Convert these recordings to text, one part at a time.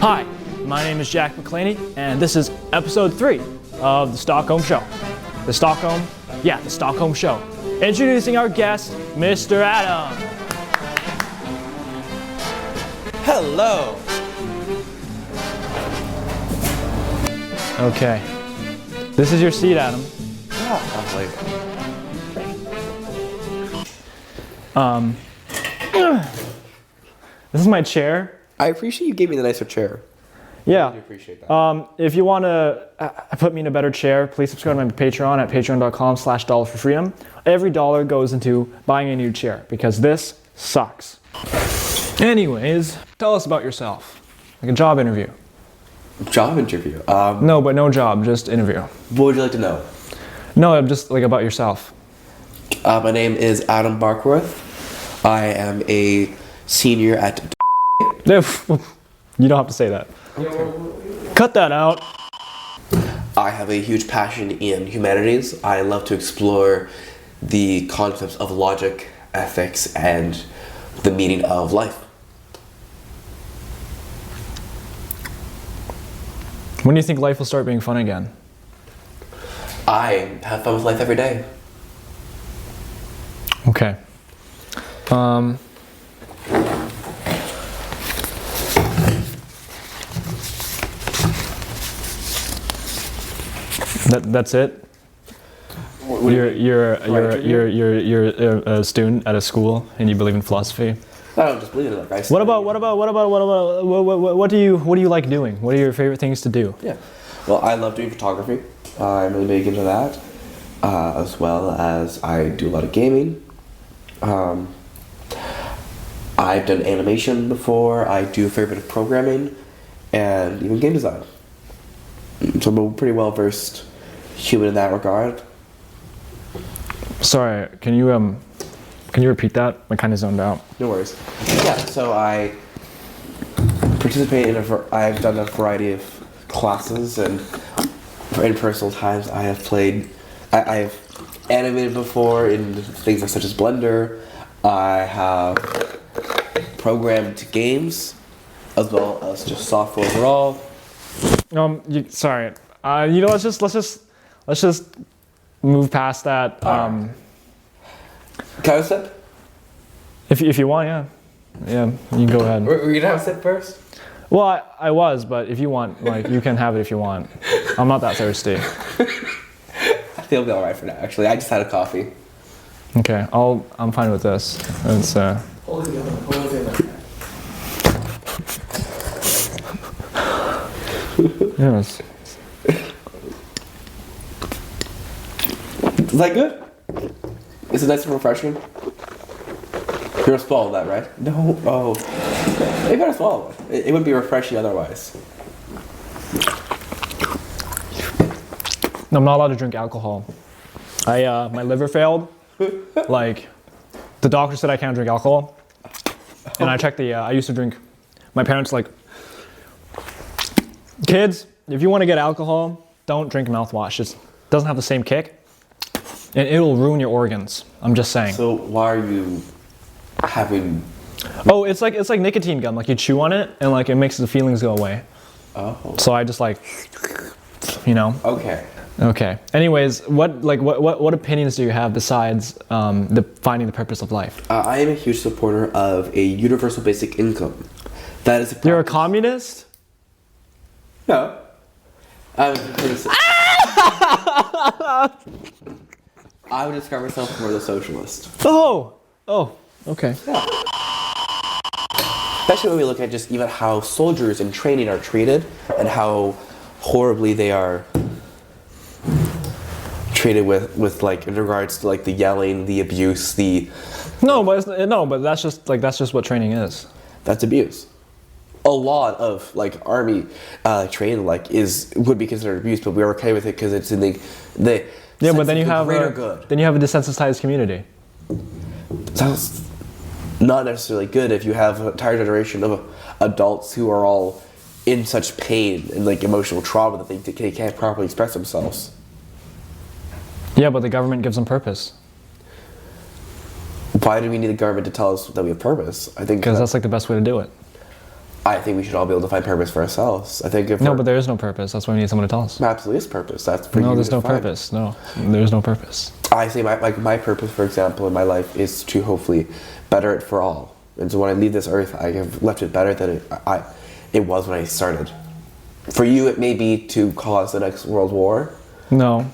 Hi, my name is Jack Mclainey, and this is episode 3 of the Stockholm Show. The Stockholm Show. Introducing our guest, Mr. Adam. Hello. Okay. This is your seat, Adam. This is my chair. I appreciate you gave me the nicer chair. Yeah. I really appreciate that. If you want to put me in a better chair, please subscribe to my Patreon at patreon.com/$for-freedom. Every dollar goes into buying a new chair because this sucks. Anyways, tell us about yourself. Like a job interview. Job interview? No, but no job, just interview. What would you like to know? No, just like about yourself. My name is Adam Barkworth. I am a senior at... You don't have to say that. Okay. Cut that out. I have a huge passion in humanities. I love to explore the concepts of logic, ethics, and the meaning of life. When do you think life will start being fun again? I have fun with life every day. Okay. That's it? You're a student at a school and you believe in philosophy? I don't just believe in it. What do you like doing? What are your favorite things to do? Yeah. Well, I love doing photography. I'm really big into that. As well as I do a lot of gaming. I've done animation before. I do a fair bit of programming and even game design. So I'm a pretty well versed human in that regard. Sorry, can you repeat that? I kind of zoned out. No worries. Yeah, so I participate I've done a variety of classes, and in personal times I have I've animated before in things such as Blender. I have programmed games as well as just software overall. Sorry. Let's just move past that. Can I have a sip? If you want, yeah, you can go ahead. Were you gonna have a sip first? Well, I was, but if you want, you can have it if you want. I'm not that thirsty. I think I'll be all right for now. Actually, I just had a coffee. Okay, I'm fine with this. It's Hold it together. Yes. Is that good? Is it nice and refreshing? You're gonna swallow that, right? No. Oh. You gotta swallow it. It wouldn't be refreshing otherwise. I'm not allowed to drink alcohol. My liver failed. The doctor said I can't drink alcohol. And I checked I used to drink. My parents kids, if you want to get alcohol, don't drink mouthwash. It doesn't have the same kick. And it'll ruin your organs. I'm just saying. So why are you having... Oh, it's like nicotine gum. You chew on it and it makes the feelings go away. Oh. So I just Okay. Okay. Anyways, what opinions do you have besides finding the purpose of life? I am a huge supporter of a universal basic income. That is You're a communist? No. I would describe myself more as a socialist. Oh, okay. Yeah. Especially when we look at just even how soldiers in training are treated and how horribly they are treated with in regards to the yelling, the abuse, but that's just what training is. That's abuse. A lot of army training would be considered abuse, but we're okay with it because it's in the yeah, but then you have greater good. Then you have a desensitized community. That's not necessarily good if you have an entire generation of adults who are all in such pain and emotional trauma that they can't properly express themselves. Yeah, but the government gives them purpose. Why do we need the government to tell us that we have purpose? I think because that's the best way to do it. I think we should all be able to find purpose for ourselves. I think if No, but there is no purpose. That's why we need someone to tell us. there absolutely is purpose. That's for No, you there's to no find. purpose. No, there's no purpose. I say my purpose, for example, in my life is to hopefully better it for all. And so when I leave this earth, I have left it better than it was when I started. For you, it may be to cause the next world war. No.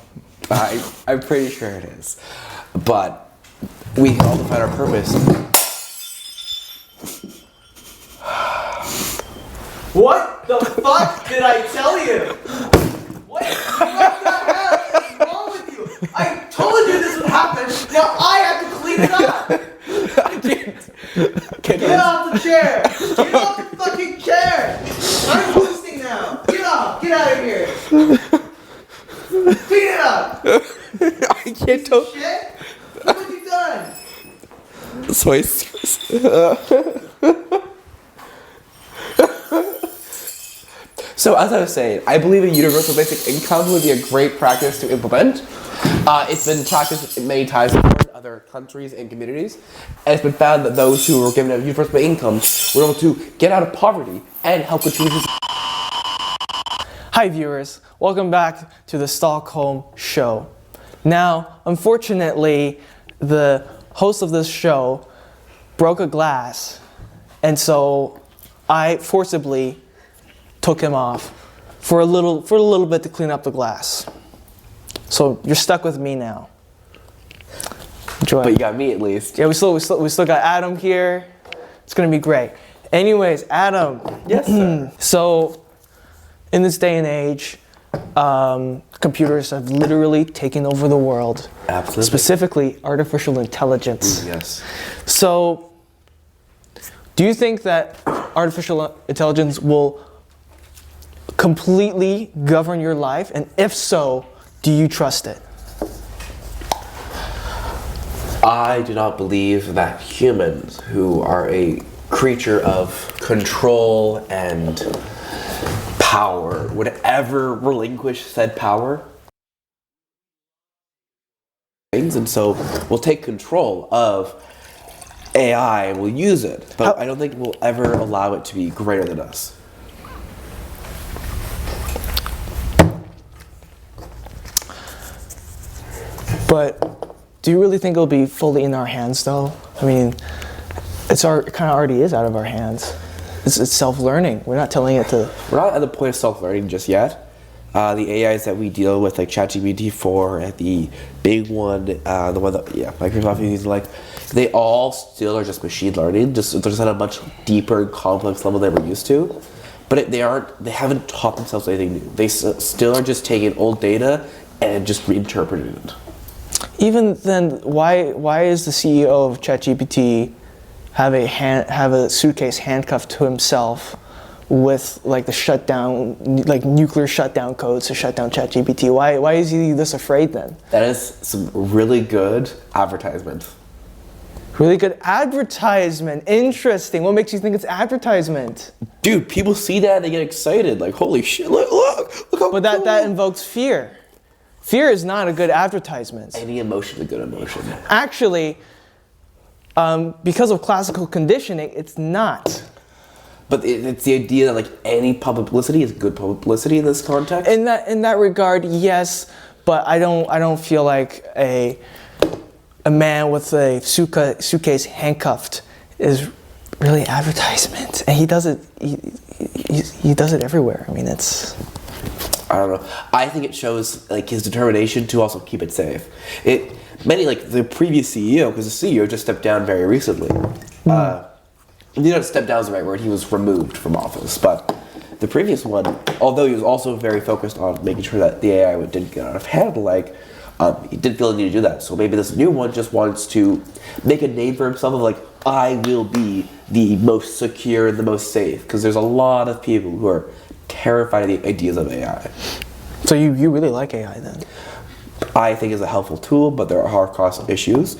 I'm pretty sure it is. But we can all define our purpose. What the fuck did I tell you? What the hell is wrong with you? I told you this would happen. Now I have to clean it up. Get off the chair. Get off the fucking chair. I'm hosting now. Get off. Get out of here. Clean it up. I can't tell. Shit. What have you done? So So as I was saying, I believe a universal basic income would be a great practice to implement. It's been practiced many times before in other countries and communities, and it's been found that those who were given a universal income were able to get out of poverty and help contribute to Hi viewers, welcome back to the Stockholm show. Now, unfortunately, the host of this show broke a glass, and so I forcibly took him off for a little bit to clean up the glass. So you're stuck with me now. Enjoy. But you got me at least. Yeah, we still got Adam here. It's gonna be great. Anyways, Adam. Yes, sir. So, in this day and age, computers have literally taken over the world. Absolutely. Specifically, artificial intelligence. Yes. So, do you think that artificial intelligence will completely govern your life? And if so, do you trust it? I do not believe that humans, who are a creature of control and power, would ever relinquish said power. And so we'll take control of AI and we'll use it, but I don't think we'll ever allow it to be greater than us. But do you really think it'll be fully in our hands, though? I mean, it kind of already is out of our hands. It's self-learning. We're not telling it to. We're not at the point of self-learning just yet. The AIs that we deal with, like ChatGPT-4 and the big one, the one that Microsoft uses, like they all still are just machine learning. They're just at a much deeper and complex level than we're used to. But they haven't taught themselves anything new. They still are just taking old data and just reinterpreting it. Even then, why is the CEO of ChatGPT have a suitcase handcuffed to himself with like the shutdown, like nuclear shutdown codes to shut down ChatGPT? Why is he this afraid then? That is some really good advertisement. Really good advertisement. Interesting. What makes you think it's advertisement? Dude, people see that and they get excited. Like, holy shit, look how But that invokes fear. Fear is not a good advertisement. Any emotion is a good emotion. Actually, because of classical conditioning, it's not. But it's the idea that like any publicity is good publicity in this context. In that regard, yes, but I don't feel like a man with a suitcase handcuffed is really advertisement, and he does it. He does it everywhere. I mean, it's. I don't know. I think it shows like his determination to also keep it safe. Many like the previous CEO, because the CEO just stepped down very recently. Step down is the right word. He was removed from office, but the previous one, although he was also very focused on making sure that the AI didn't get out of hand, he didn't feel the need to do that. So maybe this new one just wants to make a name for himself of like, I will be the most secure, the most safe, because there's a lot of people who are terrified of the ideas of AI. So you really like AI then? I think it's a helpful tool, but there are cost issues.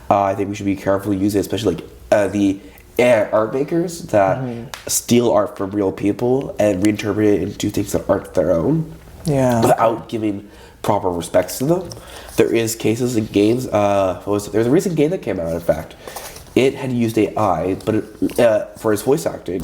I think we should be careful using it, especially like the AI art makers that steal art from real people and reinterpret it into things that aren't their own. Yeah. Without giving proper respects to them. There is cases in games. There's a recent game that came out, in fact. It had used AI, but for its voice acting,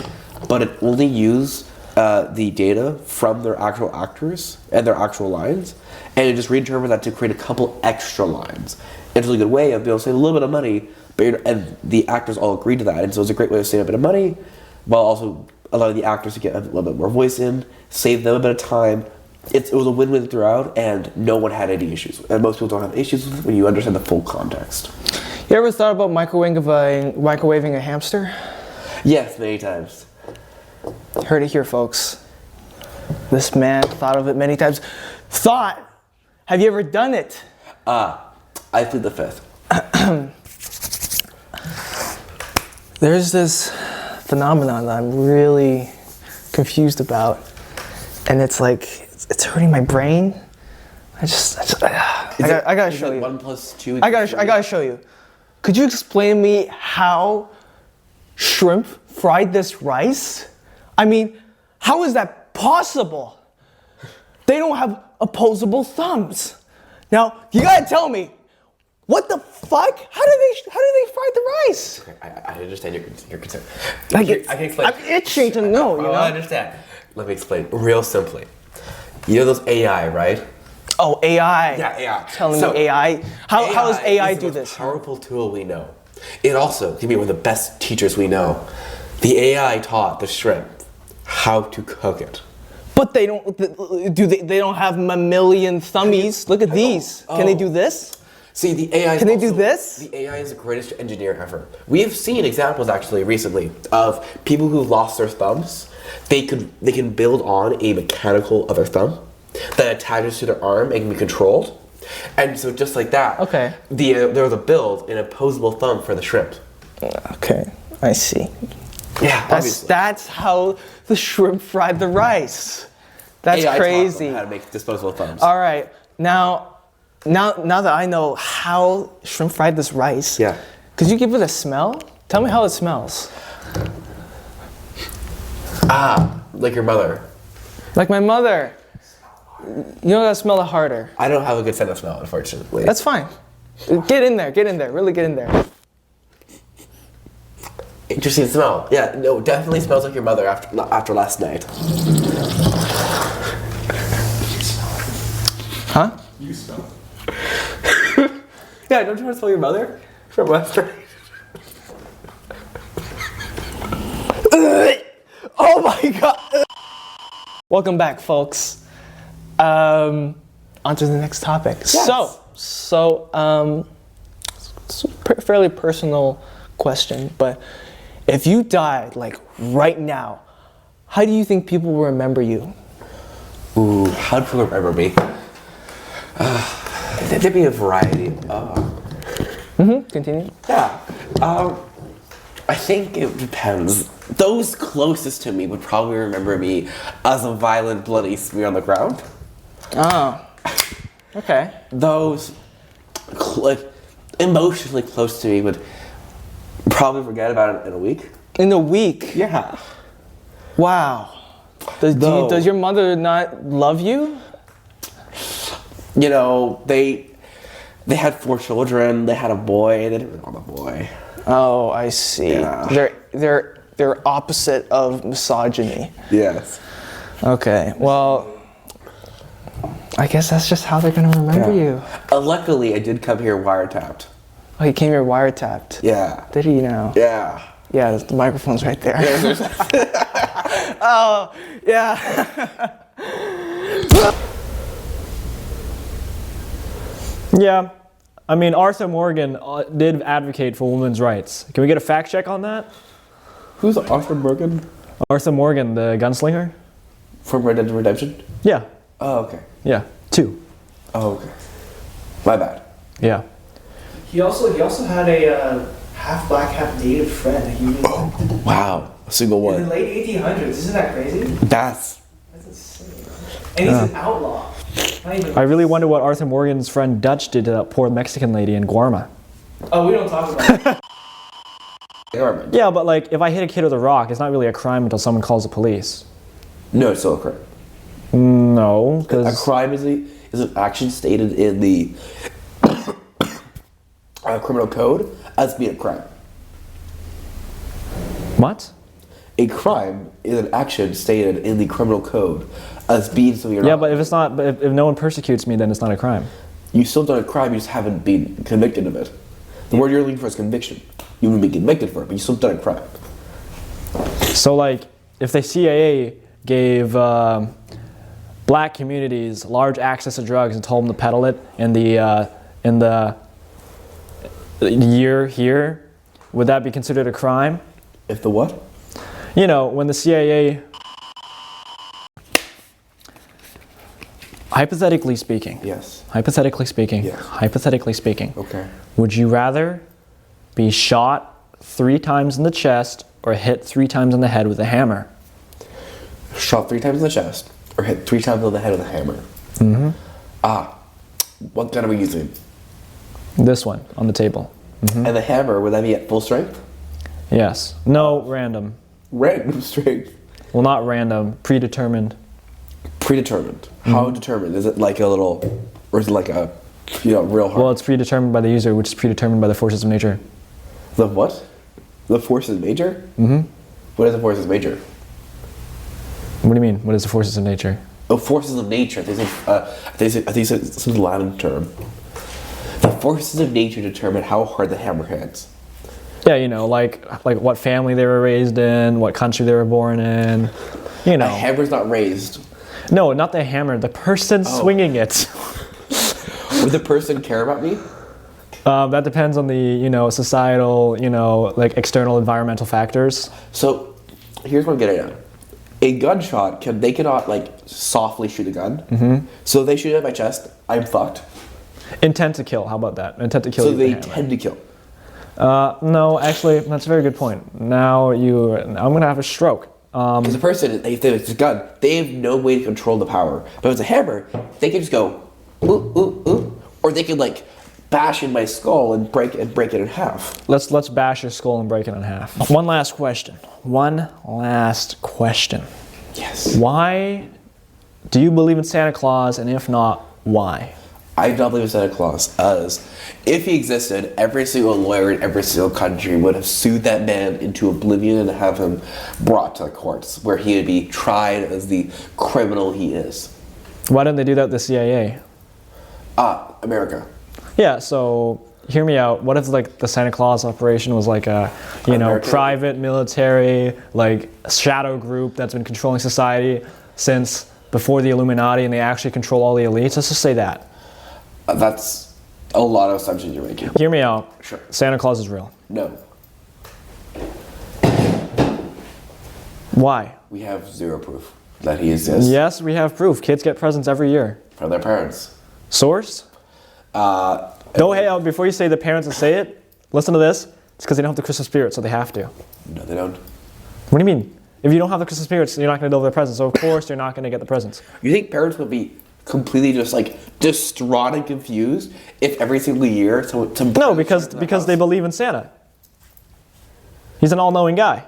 but it only use the data from their actual actors and their actual lines, and it just reinterprets that to create a couple extra lines. It's a really good way of being able to save a little bit of money, and the actors all agree to that, and so it's a great way to save a bit of money, while also allowing the actors to get a little bit more voice in, save them a bit of time. It was a win-win throughout, and no one had any issues. And most people don't have issues with it when you understand the full context. You ever thought about microwaving a hamster? Yes, many times. Heard it here, folks. This man thought of it many times. Thought? Have you ever done it? I plead the fifth. There's this phenomenon that I'm really confused about, and it's like it's hurting my brain. I gotta show you. 1 + 2. I gotta show you. Could you explain to me how shrimp fried this rice? I mean, how is that possible? They don't have opposable thumbs. Now you gotta tell me, what the fuck? How do they fry the rice? I understand your concern. I can explain. I'm itching to know. You know. I understand. Let me explain real simply. You know those AI, right? Oh, AI. Yeah, AI. Telling me AI. How does AI do is the this? most powerful tool we know. It also can be one of the best teachers we know. The AI taught the shrimp how to cook it. But they don't. They don't have mammalian thummies. Look at these. Can they do this? See, the AI. Can they do this? The AI is the greatest engineer ever. We have seen examples actually recently of people who lost their thumbs. They can build on a mechanical other thumb that attaches to their arm and can be controlled. And so just like that, Okay. They're able to build an opposable thumb for the shrimp. Okay, I see. Yeah, obviously. That's how the shrimp fried the rice. That's AI taught crazy. them how to make disposable thumbs. All right, now that I know how shrimp fried this rice, Yeah. could you give it a smell? Tell me how it smells. Like your mother. Like my mother. You know, gotta smell it harder. I don't have a good sense of smell, unfortunately. That's fine. Get in there, really get in there. Interesting smell. Yeah, no, definitely smells like your mother after last night. Huh? You smell. Yeah, don't you want to smell your mother from last night? Oh my god! Onto the next topic. Yes. So, it's a fairly personal question, but if you died like right now, how do you think people will remember you? Ooh, how do people remember me? There'd be a variety. Continue. Yeah. I think it depends. Those closest to me would probably remember me as a violent, bloody smear on the ground. Oh. Okay. Those emotionally close to me would probably forget about it in a week. In a week? Yeah. Wow. Does your mother not love you? You know, they had 4 children. They had a boy. They didn't really want a boy. Oh, I see. Yeah. They're opposite of misogyny. Yes. Okay. Well, I guess that's just how they're gonna remember you. Luckily, I did come here wiretapped. Oh, he came here wiretapped. Yeah. Did he now? Yeah. Yeah, the microphone's right there. Oh, yeah. Yeah. I mean, Arthur Morgan did advocate for women's rights. Can we get a fact check on that? Who's Arthur Morgan? Arthur Morgan, the gunslinger? From Red Dead Redemption? Yeah. Oh, okay. Yeah. 2. Oh, okay. My bad. Yeah. He also had a half black, half native friend that he really liked. Wow. A single In the one. late 1800s, isn't that crazy? That's insane. And he's an outlaw. I really wonder what Arthur Morgan's friend Dutch did to that poor Mexican lady in Guarma. Oh, we don't talk about it. Yeah, but like, if I hit a kid with a rock, it's not really a crime until someone calls the police. No, it's still a crime. No, A because crime is an action stated in the criminal code as being a crime. what? A crime is an action stated in the criminal code as being something you're Yeah, not. but if it's not, but if no one persecutes me, then it's not a crime. You still done a crime, you just haven't been convicted of it. The word you're looking for is conviction. You wouldn't be convicted for it, but you still done a crime. So like, if the CIA gave black communities large access to drugs and told them to peddle it in the year here, would that be considered a crime? If the what? You know, when the CIA, hypothetically speaking, Yes. hypothetically speaking, Yes. hypothetically speaking, Okay. would you rather be shot 3 times in the chest or hit 3 times in the head with a hammer? Shot 3 times in the chest or hit 3 times on the head with a hammer. What gun are we using? This one on the table. And the hammer, would that be at full strength? Yes. No, random. Random strength. Well, not random, predetermined. Predetermined. How determined? Is it like a little, or is it like a, real hard? Well, it's predetermined by the user, which is predetermined by the forces of nature. The what? The forces major? Mm-hmm. What is the forces major? What do you mean? What is the forces of nature? Oh, forces of nature. I think it's some Latin term. The forces of nature determine how hard the hammer hits. Yeah, like what family they were raised in, what country they were born in. A hammer's not raised. No, not the hammer. The person swinging it. Would the person care about me? That depends on the societal, like external environmental factors. So, here's what I'm getting at. A gunshot they cannot like softly shoot a gun. Mm-hmm. So if they shoot at my chest, I'm fucked. Intent to kill. How about that? Intent to kill. So you they with a hammer. tend to kill. No, actually, that's a very good point. Now I'm gonna have a stroke. Because a person, if it's a gun, they have no way to control the power. But if it's a hammer, they can just go, ooh, ooh, ooh. Or they can like bash in my skull and break it in half. Let's bash your skull and break it in half. One last question. Yes. Why do you believe in Santa Claus, and if not, why? I don't believe in Santa Claus, as if he existed, every single lawyer in every single country would have sued that man into oblivion and have him brought to the courts, where he would be tried as the criminal he is. Why didn't they do that with the CIA? America. Yeah, so hear me out. What if like the Santa Claus operation was like a, American. private military, like shadow group that's been controlling society since before the Illuminati, and they actually control all the elites? Let's just say that. That's a lot of assumptions you're making. Hear me out. Sure. Santa Claus is real. No. Why? We have zero proof that he exists Yes, we have proof. Kids get presents every year. from their parents. Source? Before you say the parents and say it, listen to this. It's because they don't have the Christmas spirit, so they have to. No, they don't. What do you mean? If you don't have the Christmas spirit, you're not going to deliver the presents. So of course you're not going to get the presents. You think parents would be completely just like distraught and confused if every single year some No, because they believe in Santa. He's an all-knowing guy.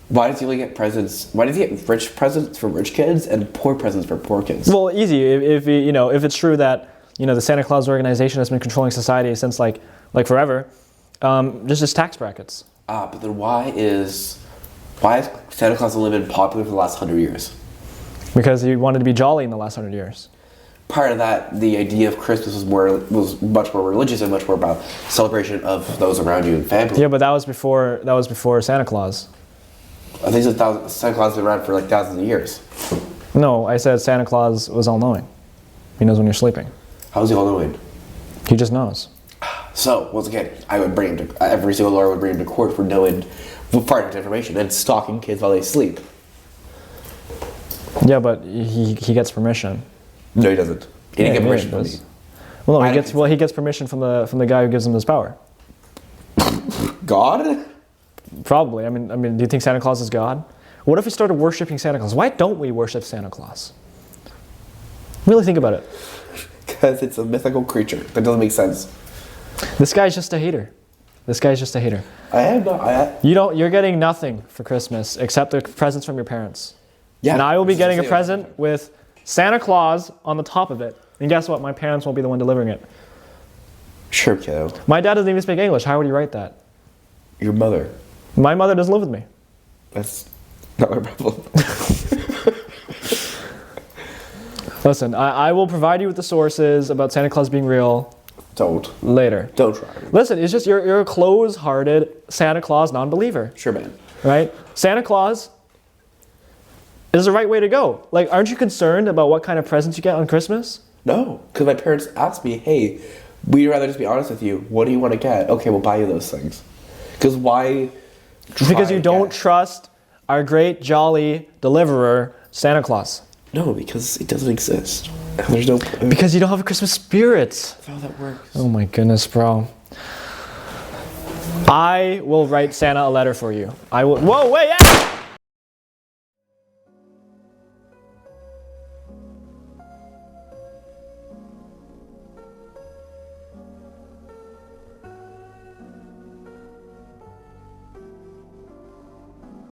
Why does he only get presents? Why does he get rich presents for rich kids and poor presents for poor kids? Well, easy. If it's true that the Santa Claus organization has been controlling society since like forever, just tax brackets. But then why is Santa Claus only been popular for the last 100 years? Because he wanted to be jolly in the last 100 years. Prior to that, the idea of Christmas was much more religious and much more about celebration of those around you and family. Yeah, but that was before Santa Claus. I think Santa Claus has been around for like thousands of years. No, I said Santa Claus was all-knowing. He knows when you're sleeping. How's he all knowing? He just knows. So, once again, I would bring him to, every single lawyer would bring him to court for knowing far enough information and stalking kids while they sleep. Yeah, but he gets permission. No, he doesn't. He didn't get permission from me. Well, no, he gets permission from the guy who gives him this power. God? Probably. I mean, do you think Santa Claus is God? What if we started worshiping Santa Claus? Why don't we worship Santa Claus? Really think about it. Because it's a mythical creature. That doesn't make sense. This guy's just a hater. I am not. You're getting nothing for Christmas except the presents from your parents. Yeah. And I will be getting a present with Santa Claus on the top of it. And guess what? My parents won't be the one delivering it. Sure, kiddo. My dad doesn't even speak English. How would he write that? Your mother. My mother doesn't live with me. That's not my problem. Listen, I will provide you with the sources about Santa Claus being real Don't later. try. Listen, it's just you're a close-hearted Santa Claus non-believer, Sure, man. right? Santa Claus is the right way to go. Like, aren't you concerned about what kind of presents you get on Christmas? No, because my parents asked me, "Hey, we'd rather just be honest with you. What do you want to get? Okay, we'll buy you those things." Because why? Because you don't get- trust our great, jolly deliverer, Santa Claus. No, because it doesn't exist. There's no. Because you don't have a Christmas spirit. That's how that works. Oh my goodness, bro. I will write Santa a letter for you. I will. Whoa, wait! Ah!